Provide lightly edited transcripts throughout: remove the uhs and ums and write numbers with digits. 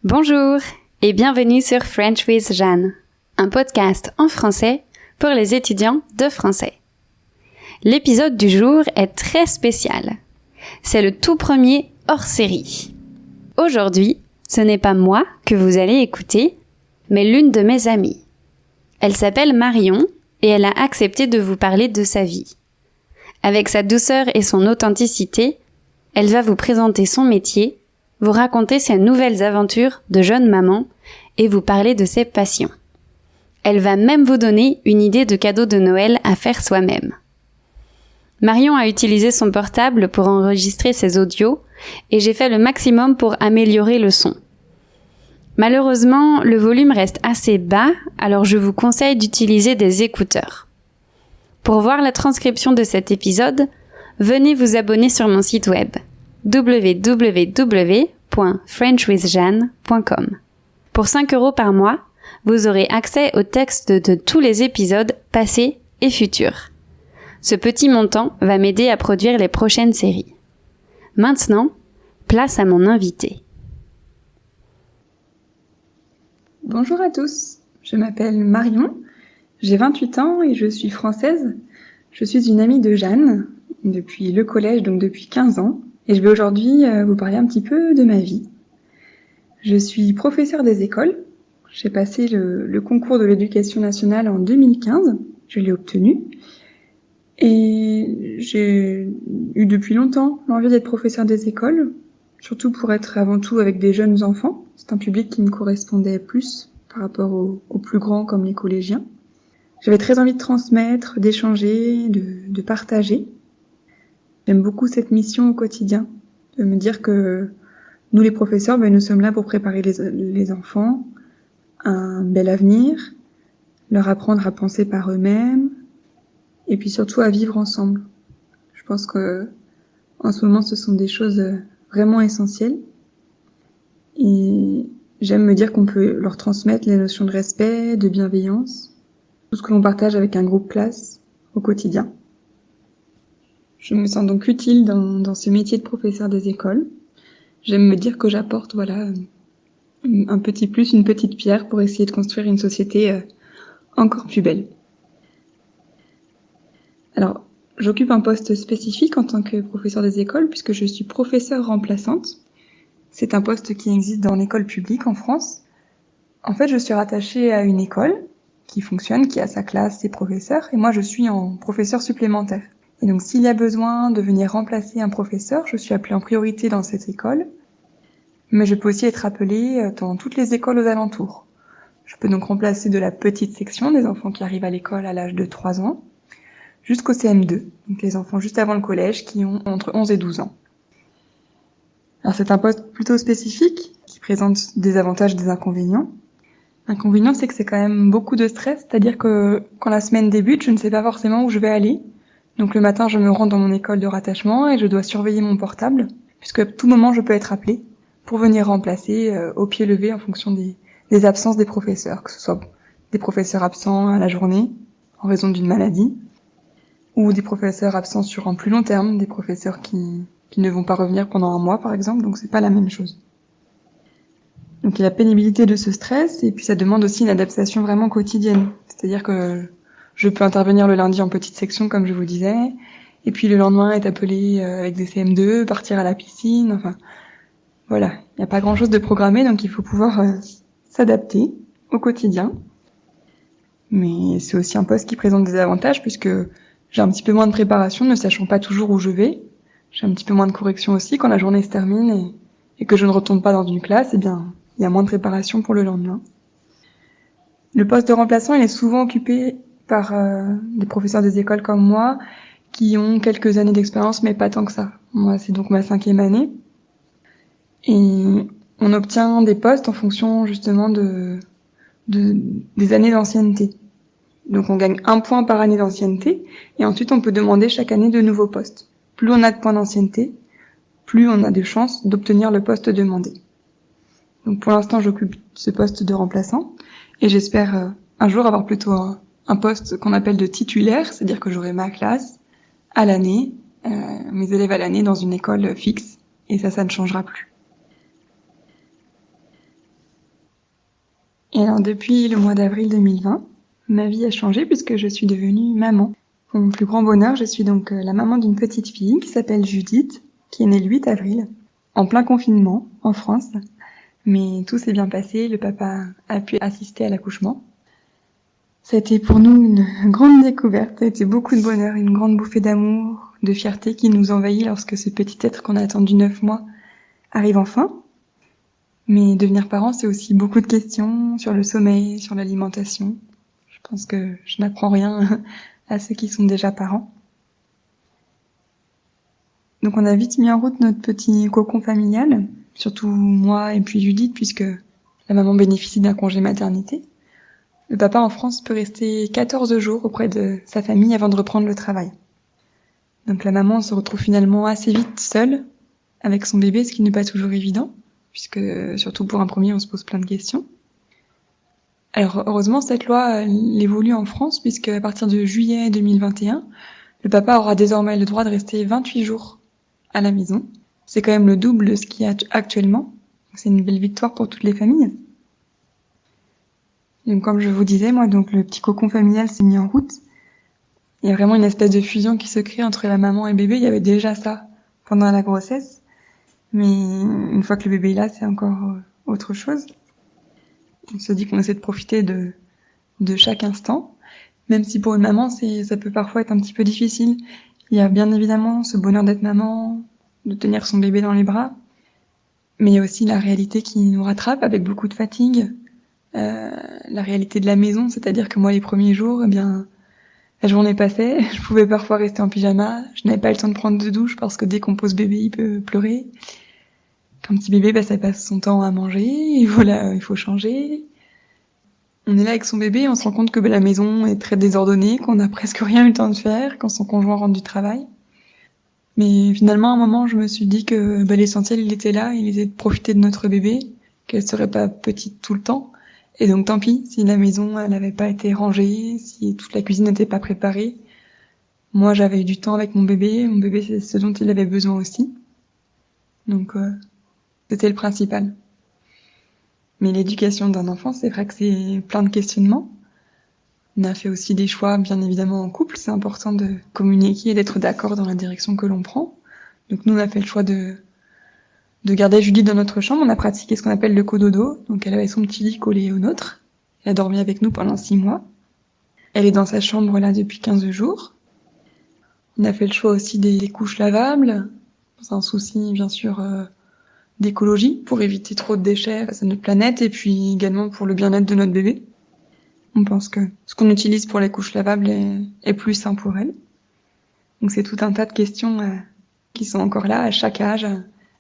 Bonjour et bienvenue sur French with Jeanne, un podcast en français pour les étudiants de français. L'épisode du jour est très spécial. C'est le tout premier hors-série. Aujourd'hui, ce n'est pas moi que vous allez écouter, mais l'une de mes amies. Elle s'appelle Marion et elle a accepté de vous parler de sa vie. Avec sa douceur et son authenticité, elle va vous présenter son métier, vous raconter ses nouvelles aventures de jeune maman et vous parler de ses passions. Elle va même vous donner une idée de cadeau de Noël à faire soi-même. Marion a utilisé son portable pour enregistrer ses audios et j'ai fait le maximum pour améliorer le son. Malheureusement, le volume reste assez bas, alors je vous conseille d'utiliser des écouteurs. Pour voir la transcription de cet épisode, venez vous abonner sur mon site web www.frenchwithjeanne.com. Pour 5 € par mois, vous aurez accès au texte de tous les épisodes passés et futurs. Ce petit montant va m'aider à produire les prochaines séries. Maintenant, place à mon invité. Bonjour à tous, je m'appelle Marion, j'ai 28 ans et je suis française. Je suis une amie de Jeanne depuis le collège, donc depuis 15 ans. Et je vais aujourd'hui vous parler un petit peu de ma vie. Je suis professeure des écoles. J'ai passé le concours de l'éducation nationale en 2015. Je l'ai obtenu. Et j'ai eu depuis longtemps l'envie d'être professeure des écoles, surtout pour être avant tout avec des jeunes enfants. C'est un public qui me correspondait plus par rapport aux plus grands comme les collégiens. J'avais très envie de transmettre, d'échanger, de partager. J'aime beaucoup cette mission au quotidien, de me dire que nous les professeurs, nous sommes là pour préparer les enfants à un bel avenir, leur apprendre à penser par eux-mêmes, et puis surtout à vivre ensemble. Je pense que en ce moment, ce sont des choses vraiment essentielles. Et j'aime me dire qu'on peut leur transmettre les notions de respect, de bienveillance, tout ce que l'on partage avec un groupe classe au quotidien. Je me sens donc utile dans ce métier de professeur des écoles. J'aime me dire que j'apporte un petit plus, une petite pierre pour essayer de construire une société encore plus belle. Alors, j'occupe un poste spécifique en tant que professeur des écoles puisque je suis professeure remplaçante. C'est un poste qui existe dans l'école publique en France. En fait, je suis rattachée à une école qui fonctionne, qui a sa classe, ses professeurs, et moi je suis en professeur supplémentaire. Et donc s'il y a besoin de venir remplacer un professeur, je suis appelée en priorité dans cette école, mais je peux aussi être appelée dans toutes les écoles aux alentours. Je peux donc remplacer de la petite section, des enfants qui arrivent à l'école à l'âge de 3 ans, jusqu'au CM2, donc les enfants juste avant le collège qui ont entre 11 et 12 ans. Alors c'est un poste plutôt spécifique, qui présente des avantages et des inconvénients. L'inconvénient, c'est que c'est quand même beaucoup de stress, c'est-à-dire que quand la semaine débute, je ne sais pas forcément où je vais aller. Donc le matin, je me rends dans mon école de rattachement et je dois surveiller mon portable, puisque à tout moment, je peux être appelée pour venir remplacer au pied levé en fonction des absences des professeurs, que ce soit des professeurs absents à la journée en raison d'une maladie, ou des professeurs absents sur un plus long terme, des professeurs qui ne vont pas revenir pendant 1 mois par exemple, donc c'est pas la même chose. Donc il y a la pénibilité de ce stress et puis ça demande aussi une adaptation vraiment quotidienne, c'est-à-dire que je peux intervenir le lundi en petite section, comme je vous disais, et puis le lendemain être appelé avec des CM2, partir à la piscine, enfin, voilà. Il n'y a pas grand-chose de programmé, donc il faut pouvoir s'adapter au quotidien. Mais c'est aussi un poste qui présente des avantages, puisque j'ai un petit peu moins de préparation, ne sachant pas toujours où je vais. J'ai un petit peu moins de correction aussi quand la journée se termine et que je ne retombe pas dans une classe, eh bien, il y a moins de préparation pour le lendemain. Le poste de remplaçant, il est souvent occupé par des professeurs des écoles comme moi, qui ont quelques années d'expérience, mais pas tant que ça. Moi, c'est donc ma 5e année. Et on obtient des postes en fonction, justement, des années d'ancienneté. Donc, on gagne 1 point par année d'ancienneté, et ensuite, on peut demander chaque année de nouveaux postes. Plus on a de points d'ancienneté, plus on a de chances d'obtenir le poste demandé. Donc, pour l'instant, j'occupe ce poste de remplaçant, et j'espère un jour avoir plutôt un poste qu'on appelle de titulaire, c'est-à-dire que j'aurai ma classe à l'année, mes élèves à l'année dans une école fixe, et ça ne changera plus. Et alors depuis le mois d'avril 2020, ma vie a changé puisque je suis devenue maman. Pour mon plus grand bonheur, je suis donc la maman d'une petite fille qui s'appelle Judith, qui est née le 8 avril, en plein confinement, en France. Mais tout s'est bien passé, le papa a pu assister à l'accouchement. Ça a été pour nous une grande découverte, ça a été beaucoup de bonheur, une grande bouffée d'amour, de fierté qui nous envahit lorsque ce petit être qu'on a attendu 9 mois arrive enfin. Mais devenir parent, c'est aussi beaucoup de questions sur le sommeil, sur l'alimentation. Je pense que je n'apprends rien à ceux qui sont déjà parents. Donc on a vite mis en route notre petit cocon familial, surtout moi et puis Judith, puisque la maman bénéficie d'un congé maternité. Le papa en France peut rester 14 jours auprès de sa famille avant de reprendre le travail. Donc la maman se retrouve finalement assez vite seule avec son bébé, ce qui n'est pas toujours évident, puisque surtout pour un premier, on se pose plein de questions. Alors heureusement, cette loi elle évolue en France, puisque à partir de juillet 2021, le papa aura désormais le droit de rester 28 jours à la maison. C'est quand même le double de ce qu'il y a actuellement. C'est une belle victoire pour toutes les familles. Donc, comme je vous disais, moi, donc le petit cocon familial s'est mis en route. Il y a vraiment une espèce de fusion qui se crée entre la maman et le bébé. Il y avait déjà ça pendant la grossesse. Mais une fois que le bébé est là, c'est encore autre chose. On se dit qu'on essaie de profiter de chaque instant. Même si pour une maman, ça peut parfois être un petit peu difficile. Il y a bien évidemment ce bonheur d'être maman, de tenir son bébé dans les bras. Mais il y a aussi la réalité qui nous rattrape avec beaucoup de fatigue. La réalité de la maison, c'est-à-dire que moi, les premiers jours, eh bien, la journée passait, je pouvais parfois rester en pyjama, je n'avais pas le temps de prendre de douche parce que dès qu'on pose bébé, il peut pleurer. Qu'un petit bébé, ça passe son temps à manger, et voilà, il faut changer. On est là avec son bébé, on se rend compte que la maison est très désordonnée, qu'on n'a presque rien eu le temps de faire quand son conjoint rentre du travail. Mais finalement, à un moment, je me suis dit que l'essentiel, il était là, il était de profiter de notre bébé, qu'elle serait pas petite tout le temps. Et donc tant pis, si la maison elle n'avait pas été rangée, si toute la cuisine n'était pas préparée. Moi j'avais eu du temps avec mon bébé c'est ce dont il avait besoin aussi. Donc c'était le principal. Mais l'éducation d'un enfant, c'est vrai que c'est plein de questionnements. On a fait aussi des choix, bien évidemment, en couple. C'est important de communiquer et d'être d'accord dans la direction que l'on prend. Donc nous, on a fait le choix de garder Judith dans notre chambre. On a pratiqué ce qu'on appelle le cododo. Donc elle avait son petit lit collé au nôtre. Elle a dormi avec nous pendant 6 mois. Elle est dans sa chambre là depuis 15 jours. On a fait le choix aussi des couches lavables. C'est un souci, bien sûr, d'écologie, pour éviter trop de déchets face à notre planète, et puis également pour le bien-être de notre bébé. On pense que ce qu'on utilise pour les couches lavables est plus sain pour elle. Donc c'est tout un tas de questions qui sont encore là à chaque âge,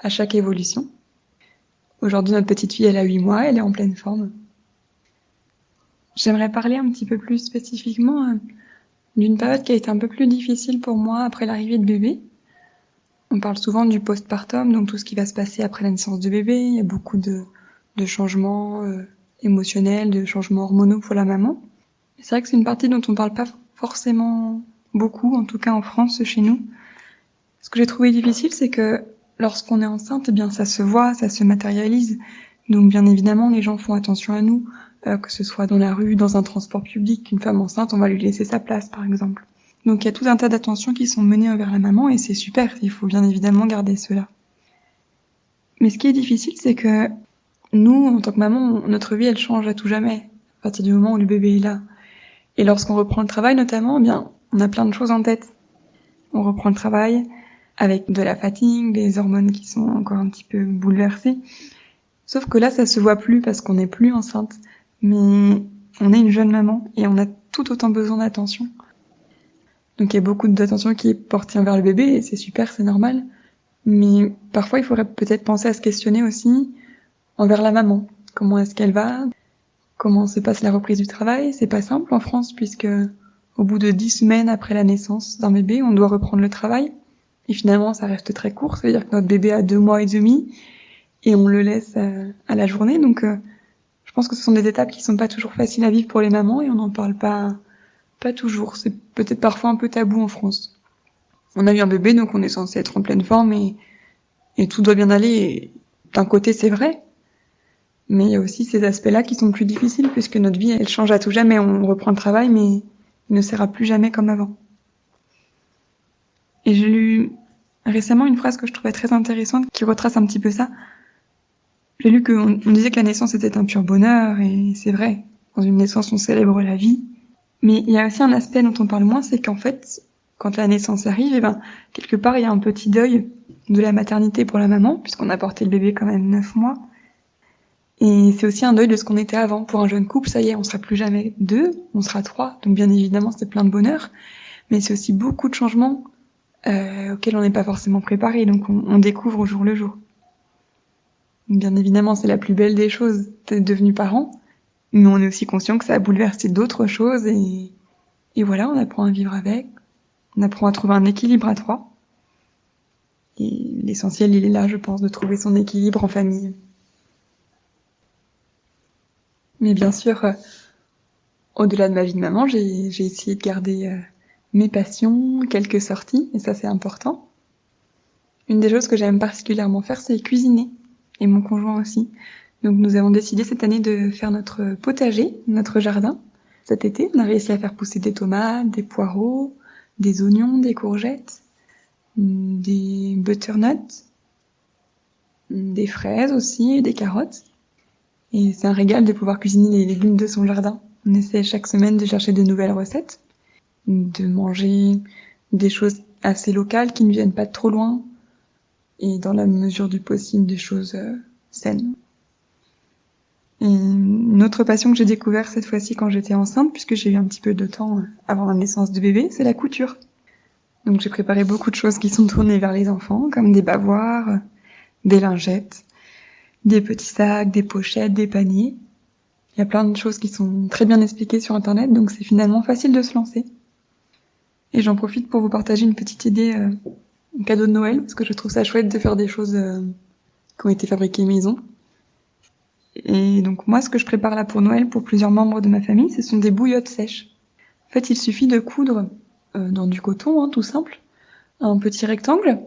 à chaque évolution. Aujourd'hui, notre petite fille, elle a 8 mois, elle est en pleine forme. J'aimerais parler un petit peu plus spécifiquement d'une période qui a été un peu plus difficile pour moi après l'arrivée de bébé. On parle souvent du postpartum, donc tout ce qui va se passer après la naissance de bébé. Il y a beaucoup de changements émotionnels, de changements hormonaux pour la maman. C'est vrai que c'est une partie dont on parle pas forcément beaucoup, en tout cas en France, chez nous. Ce que j'ai trouvé difficile, c'est que lorsqu'on est enceinte, eh bien ça se voit, ça se matérialise. Donc bien évidemment, les gens font attention à nous, que ce soit dans la rue, dans un transport public. Une femme enceinte, on va lui laisser sa place, par exemple. Donc il y a tout un tas d'attentions qui sont menées envers la maman, et c'est super, il faut bien évidemment garder cela. Mais ce qui est difficile, c'est que nous, en tant que maman, notre vie, elle change à tout jamais, à partir du moment où le bébé est là. Et lorsqu'on reprend le travail, notamment, eh bien, on a plein de choses en tête. On reprend le travail avec de la fatigue, des hormones qui sont encore un petit peu bouleversées. Sauf que là, ça se voit plus parce qu'on n'est plus enceinte. Mais on est une jeune maman et on a tout autant besoin d'attention. Donc il y a beaucoup d'attention qui est portée envers le bébé et c'est super, c'est normal. Mais parfois, il faudrait peut-être penser à se questionner aussi envers la maman. Comment est-ce qu'elle va ? Comment se passe la reprise du travail ? C'est pas simple en France puisque au bout de 10 semaines après la naissance d'un bébé, on doit reprendre le travail. Et finalement, ça reste très court. Ça veut dire que notre bébé a 2 mois et demi et on le laisse à la journée. Donc, je pense que ce sont des étapes qui sont pas toujours faciles à vivre pour les mamans et on n'en parle pas toujours. C'est peut-être parfois un peu tabou en France. On a eu un bébé, donc on est censé être en pleine forme et tout doit bien aller. Et d'un côté, c'est vrai. Mais il y a aussi ces aspects-là qui sont plus difficiles puisque notre vie, elle change à tout jamais. On reprend le travail, mais il ne sera plus jamais comme avant. Et j'ai lu récemment une phrase que je trouvais très intéressante qui retrace un petit peu ça. J'ai lu qu'on disait que la naissance était un pur bonheur, et c'est vrai. Dans une naissance, on célèbre la vie. Mais il y a aussi un aspect dont on parle moins, c'est qu'en fait, quand la naissance arrive, quelque part, il y a un petit deuil de la maternité pour la maman, puisqu'on a porté le bébé quand même 9 mois. Et c'est aussi un deuil de ce qu'on était avant. Pour un jeune couple, ça y est, on sera plus jamais 2, on sera 3. Donc bien évidemment, c'est plein de bonheur. Mais c'est aussi beaucoup de changements auxquels on n'est pas forcément préparé. Donc on découvre au jour le jour. Bien évidemment, c'est la plus belle des choses d'être devenu parent. Mais on est aussi conscient que ça a bouleversé d'autres choses. Et voilà, on apprend à vivre avec. On apprend à trouver un équilibre à 3. Et l'essentiel, il est là, je pense, de trouver son équilibre en famille. Mais bien sûr, au-delà de ma vie de maman, j'ai essayé de garder mes passions, quelques sorties, et ça c'est important. Une des choses que j'aime particulièrement faire, c'est cuisiner, et mon conjoint aussi. Donc nous avons décidé cette année de faire notre potager, notre jardin. Cet été, on a réussi à faire pousser des tomates, des poireaux, des oignons, des courgettes, des butternuts, des fraises aussi, et des carottes. Et c'est un régal de pouvoir cuisiner les légumes de son jardin. On essaie chaque semaine de chercher de nouvelles recettes, de manger des choses assez locales qui ne viennent pas de trop loin, et dans la mesure du possible des choses saines. Et une autre passion que j'ai découverte cette fois-ci quand j'étais enceinte, puisque j'ai eu un petit peu de temps avant la naissance de bébé, c'est la couture. Donc j'ai préparé beaucoup de choses qui sont tournées vers les enfants, comme des bavoirs, des lingettes, des petits sacs, des pochettes, des paniers. Il y a plein de choses qui sont très bien expliquées sur Internet, donc c'est finalement facile de se lancer. Et j'en profite pour vous partager une petite idée, un cadeau de Noël, parce que je trouve ça chouette de faire des choses qui ont été fabriquées maison. Et donc moi, ce que je prépare là pour Noël, pour plusieurs membres de ma famille, ce sont des bouillottes sèches. En fait, il suffit de coudre dans du coton, tout simple, un petit rectangle,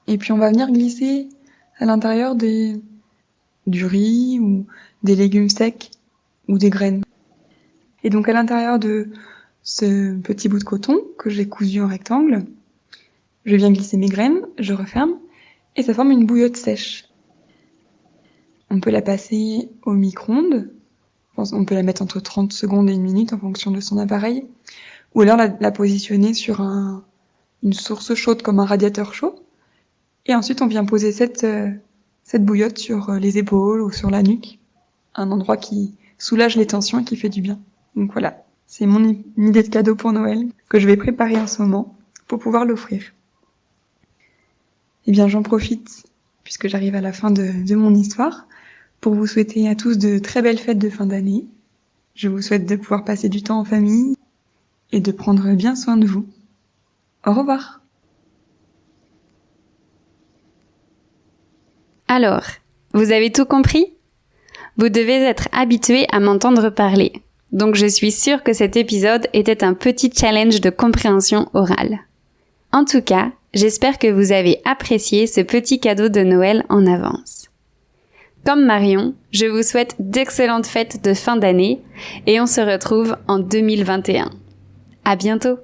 et puis on va venir glisser à l'intérieur du riz ou des légumes secs ou des graines. Et donc à l'intérieur de ce petit bout de coton que j'ai cousu en rectangle, je viens glisser mes graines, je referme, et ça forme une bouillotte sèche. On peut la passer au micro-ondes, on peut la mettre entre 30 secondes et 1 minute en fonction de son appareil, ou alors la positionner sur une source chaude comme un radiateur chaud, et ensuite on vient poser cette bouillotte sur les épaules ou sur la nuque, un endroit qui soulage les tensions et qui fait du bien. Donc voilà, c'est mon idée de cadeau pour Noël que je vais préparer en ce moment pour pouvoir l'offrir. Eh bien j'en profite, puisque j'arrive à la fin de mon histoire, pour vous souhaiter à tous de très belles fêtes de fin d'année. Je vous souhaite de pouvoir passer du temps en famille et de prendre bien soin de vous. Au revoir. Alors, vous avez tout compris ? Vous devez être habitué à m'entendre parler. Donc je suis sûre que cet épisode était un petit challenge de compréhension orale. En tout cas, j'espère que vous avez apprécié ce petit cadeau de Noël en avance. Comme Marion, je vous souhaite d'excellentes fêtes de fin d'année et on se retrouve en 2021. À bientôt!